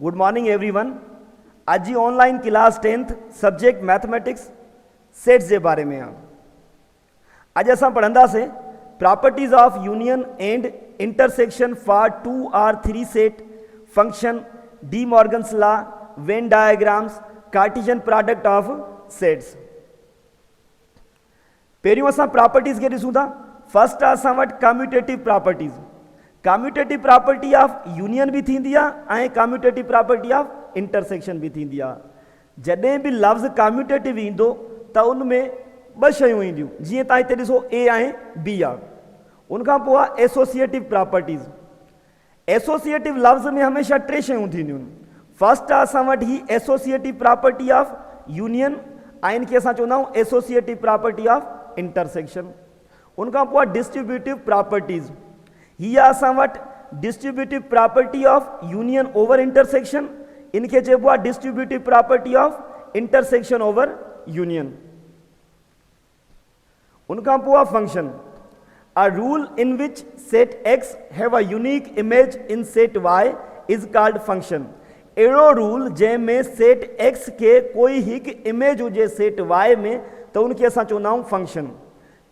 Good morning everyone. आज जी online class 10th subject mathematics sets के बारे में आहे। अज असां पढ़ंदासीं properties of union and intersection for 2 or 3 set, function, de Morgan's law, Venn diagrams, Cartesian product of sets. पहिरियों असां प्रॉपर्टीज के ॾिसूं था। फर्स्ट आहे असां वटि commutative properties. Commutative property of union भी थींदी आहे ऐं कम्यूटेटिव प्रॉपर्टी ऑफ इंटरसेक्शन भी थींदी आहे। जॾहिं बि लफ़्ज़ कम्यूटेटिव ईंदो त उन में ॿ शयूं ईंदियूं, जीअं तव्हां हिते ॾिसो ए ऐं बी आहे। उनखां पोइ आहे एसोसिएटिव प्रॉपर्टीज़। एसोसिएटिव लफ़्ज़ में हमेशह टे शयूं थींदियूं आहिनि। फर्स्ट आहे असां वटि ही एसोसिएटिव प्रॉपर्टी ऑफ यूनियन ऐं इनखे असां चवंदा आहियूं एसोसिएटिव प्रॉपर्टी ऑफ इंटरसेक्शन। उनखां पोइ आहे डिस्ट्रीब्यूटिव प्रॉपर्टीज़। हीअ असां वटि distributive property of union over intersection, इनखे चइबो आहे distributive property of intersection over union. उनखां पोइ आहे function. A rule in which set X have a unique image in set Y is called function. अहिड़ो रूल जंहिंमें सेट एक्स के कोई हिकु इमेज हुजे सेट वाई में त उनखे असां चवंदा आहियूं function.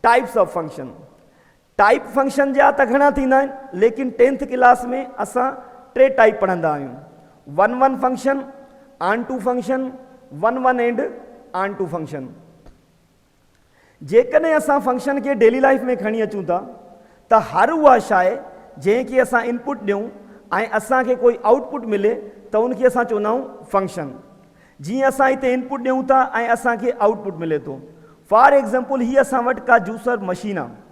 Types of function. Type function जा त घणा थींदा आहिनि, लेकिन 10th क्लास में असां टे टाइप पढ़ंदा आहियूं। 1-1 function, on-two function, 1-1 and on-two function. जेकॾहिं असां फंक्शन खे डेली लाइफ में खणी अचूं था त हर उहा शइ जंहिंखे असां इनपुट ॾियूं ऐं असांखे कोई आउटपुट मिले त उनखे असां चवंदा आहियूं फंक्शन। जीअं असां हिते इनपुट ॾियूं था ऐं असांखे आउटपुट मिले थो। फॉर एग्ज़ाम्पल हीअ असां वटि का जूसर मशीन आहे।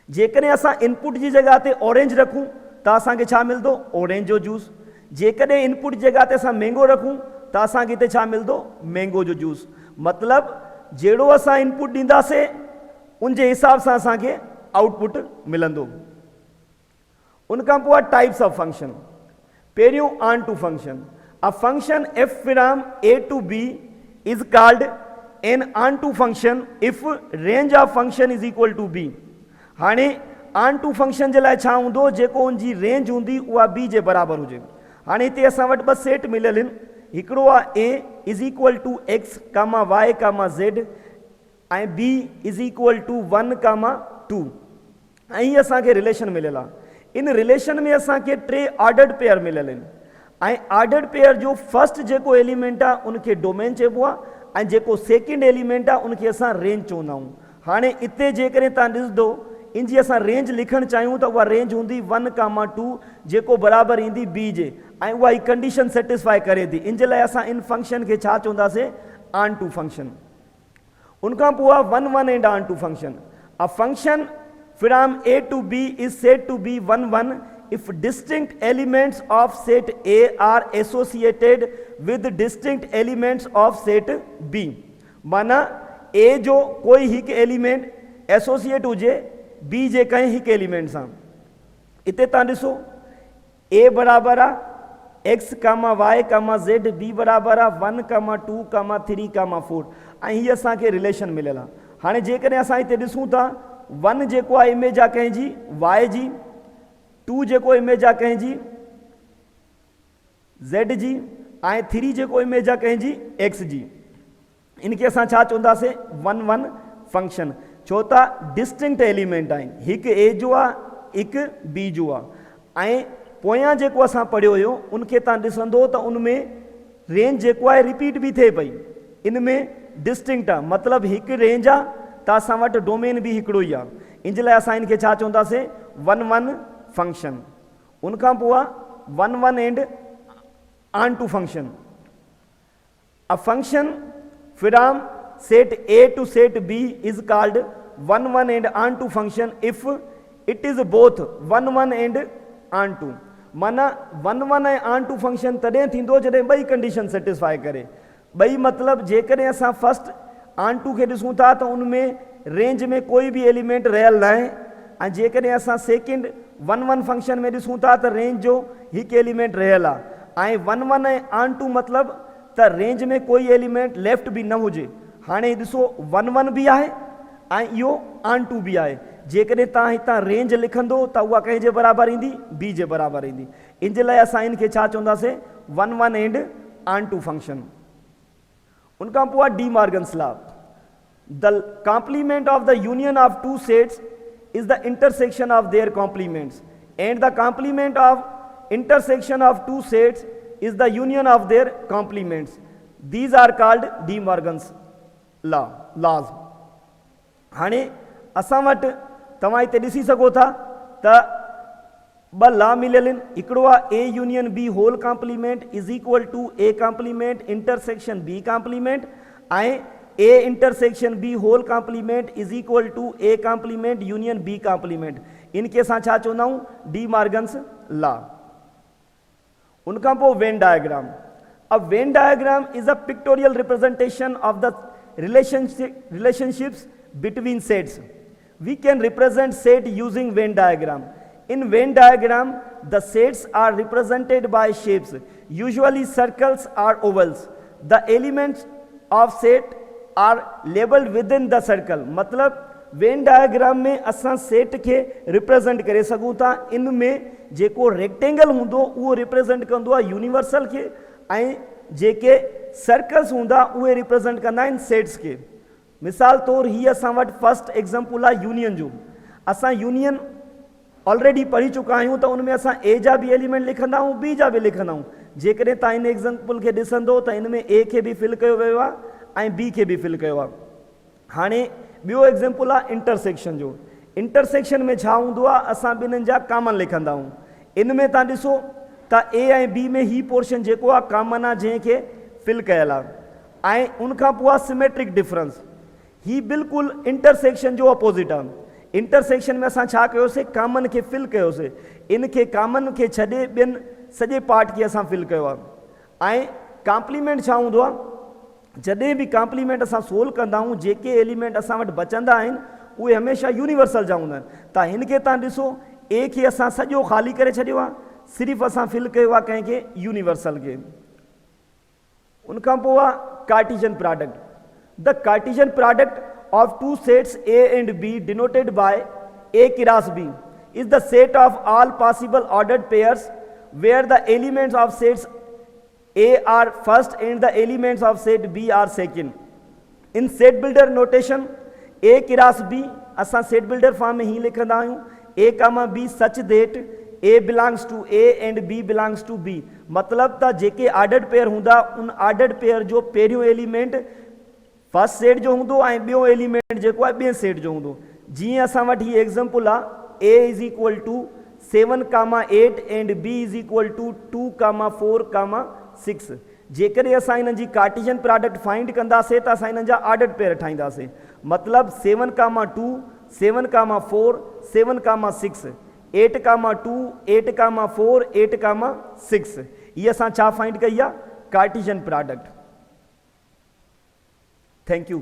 जेकॾहिं असां इनपुट जी जॻह ते ऑरेंज रखूं त असांखे छा मिलंदो? ऑरेंज जो जूस। जेकॾहिं इनपुट जी जॻह ते असां मैंगो रखूं त असांखे हिते छा मिलंदो? मैंगो जो जूस। मतिलबु जहिड़ो असां इनपुट ॾींदासीं उन जे हिसाब सां असांखे आउटपुट मिलंदो। उनखां पोइ आहे टाइप्स ऑफ फंक्शन। पहिरियों onto function. A function F from A to B is called an onto function if range of function is equal to B. हाणे ऑन टू फंक्शन जे लाइ छा हूंदो? जेको उनजी रेंज हूंदी उहा बी जे बराबरि हुजे। हाणे हिते असां वटि ॿ सेट मिलियल आहिनि। हिकिड़ो आहे A is equal to X comma Y comma Z ऐं बी इज़ इक्वल टू 1,2 ऐं हीअ असांखे रिलेशन मिलियल आहे। इन रिलेशन में असांखे टे ऑर्डर्ड पेयर मिलियल आहिनि ऐं ऑर्डर्ड पेयर जो फर्स्ट जेको एलिमेंट आहे उनखे डोमेन चइबो आहे ऐं जेको सेकेंड एलिमेंट आहे उनखे असां रेंज चवंदा आहियूं। हाणे हिते जेकॾहिं तव्हां ॾिसंदो इन जी असां रेंज लिखणु चाहियूं त उहा रेंज हूंदी 1,2 जेको बराबरि ईंदी बी जे ऐं उहा ई कंडीशन सेटिस्फाई करे थी। इन जे लाइ असां इन फंक्शन खे छा चवंदासीं? Onto function. उनखां पोइ आहे 1-1 and onto function. A function from A to B is said to be 1-1 if distinct elements of set A are associated with distinct elements of set B। माना A जो कोई हिकु element associate हुजे B J कंहिं हिकु element सां। हिते तव्हां ॾिसो ए बराबरि आहे x comma Y comma Z, B बराबरि आहे 1,2 3 4 ऐं हीअ असांखे रिलेशन मिलियल आहे। हाणे जेकॾहिं असां हिते ॾिसूं था 1 जेको आहे इमेज आहे कंहिंजी वाई जी, 2 जेको इमेज आहे कंहिंजी ज़ेड जी ऐं 3 जेको इमेज आहे कंहिंजी एक्स जी। इनखे असां छा चवंदासीं? 1-1 फंक्शन। छो त डिस्टिंक्ट एलिमेंट आहिनि, हिकु ए जो आहे हिकु बी जो आहे। ऐं पोयां जेको असां पढ़ियो हुयो उनखे तव्हां ॾिसंदो त उनमें रेंज जेको आहे रिपीट बि थिए पई। इन में डिस्टिंक्ट आहे, मतिलबु हिकु रेंज आहे त असां वटि डोमेन बि हिकिड़ो ई आहे। इन जे लाइ असां इनखे छा चवंदासीं? 1-1 फंक्शन। उनखां पोइ आहे 1-1 and onto function. A function from set A to set B is called 1-1 and on-to function if it is both 1-1 and on-to। माना 1-1 ऐं on-to फंक्शन तॾहिं थींदो जॾहिं ॿई कंडीशन सेटिस्फाई करे। ॿई मतिलबु जेकॾहिं असां फर्स्ट on-to खे ॾिसूं था त उनमें रेंज में कोई बि एलिमेंट रहियल न आहे ऐं जेकॾहिं असां सेकेंड 1-1 फंक्शन में ॾिसूं था त रेंज जो हिकु एलिमेंट रहियल आहे ऐं 1-1 ऐं on-to मतिलबु त रेंज में कोई एलिमेंट लेफ्ट बि न हुजे। हाणे ॾिसो 1-1 बि आहे ऐं इहो ऑन टू बि आहे। जेकॾहिं तव्हां हितां रेंज लिखंदो त उहा कंहिंजे बराबरि ईंदी, बी जे बराबरि ईंदी। इन जे लाइ असां इनखे छा चवंदासीं, 1 1 एंड ऑन टू फंक्शन। उनखां पोइ आहे De Morgan's law. The complement of the union of two sets is the intersection of their complements and the complement of intersection of two sets is the union of their complements. These are called De Morgan's laws. हाणे असां वटि तव्हां हिते ॾिसी सघो था त ॿ लॉ मिलियल आहिनि। हिकिड़ो आहे A union B whole complement is equal to A complement intersection B complement, ऐं A intersection B whole complement is equal to A complement union B complement. इनखे असां छा चवंदा आहियूं, डी मॉर्गन्स लॉ। उनखां पोइ Venn diagram. A Venn diagram is a pictorial representation of the relationships between sets. We can represent set using Venn diagram. In Venn diagram, the sets are represented by shapes, usually circles or ovals. The elements of set are labeled within the circle. मतलब Venn diagram में असां set खे represent करे सघूं था। इन में जेको रेक्टेंगल हूंदो उहो रिप्रेजेंट कंदो आहे यूनिवर्सल खे, ऐं जेके सर्कल्स हूंदा उहे रिप्रेजेंट कंदा आहिनि सेट्स खे। मिसाल तौरु हीअ असां वटि फर्स्ट एग्जाम्पल आहे यूनियन जो। असां यूनियन ऑलरेडी पढ़ी चुका आहियूं त उन में असां ए जा बि एलिमेंट लिखंदा आहियूं, बी जा बि लिखंदा आहियूं। जेकॾहिं तव्हां इन एग्जाम्पल खे ॾिसंदो त इन में ए खे बि फिल कयो वियो आहे ऐं बी खे बि फिल कयो आहे। हाणे ॿियो एग्जाम्पल आहे इंटरसेक्शन जो। इंटरसेक्शन में छा हूंदो आहे, असां ॿिन्हिनि जा कॉमन लिखंदा आहियूं। इन में तव्हां ॾिसो त ए ऐं बी में ही पोर्शन जेको आहे कॉमन आहे, जंहिंखे फिल कयल आहे। ऐं उनखां पोइ आहे सिमेट्रिक डिफरेंस। ही बिल्कुलु इंटरसेक्शन जो अपोज़िट आहे। इंटरसेक्शन में असां छा कयोसीं, कॉमन खे फिल कयोसीं। इनखे कॉमन खे छॾे ॿियनि सॼे पार्ट खे असां फिल कयो आहे। ऐं कॉम्प्लीमेंट छा हूंदो आहे, जॾहिं बि कॉम्प्लीमेंट असां सोल्व कंदा आहियूं, जेके एलिमेंट असां वटि बचंदा आहिनि उहे हमेशह यूनिवर्सल जा हूंदा आहिनि। त हिनखे तव्हां ॾिसो, ए खे असां सॼो ख़ाली करे छॾियो आहे, सिर्फ़ु असां फिल कयो आहे कंहिंखे, यूनिवर्सल खे। उनखां पोइ आहे Cartesian product. The Cartesian product of two sets A and B denoted by A cross B is the set of all possible ordered pairs where the elements of sets A are first and the elements of set B are second. In set builder notation, A cross B असां set builder form में ही लिखंदा आहियूं, A comma B such that A belongs to A and B belongs to B। मतलब त जेके ordered pair हूंदा उन ऑर्डर्ड पेयर जो पहिरियों एलिमेंट फर्स्ट सेट जो हूंदो ऐं ॿियो एलिमेंट जेको आहे ॿिए सेट जो हूंदो। जीअं असां वटि ही एग्जाम्पल आहे, A is equal to 7,8 and B is equal to 2,4,6। जेकॾहिं असां हिननि जी कार्टीजन प्रोडक्ट फाइंड कंदासीं त असां हिननि जा ऑर्डर्ड पेयर ठाहींदासीं। मतिलबु 7,2 7,4 7,6 8,2 8,4 8,6 ये असां छा फाइंड कई आहे, कार्टीजन प्रोडक्ट। Thank U.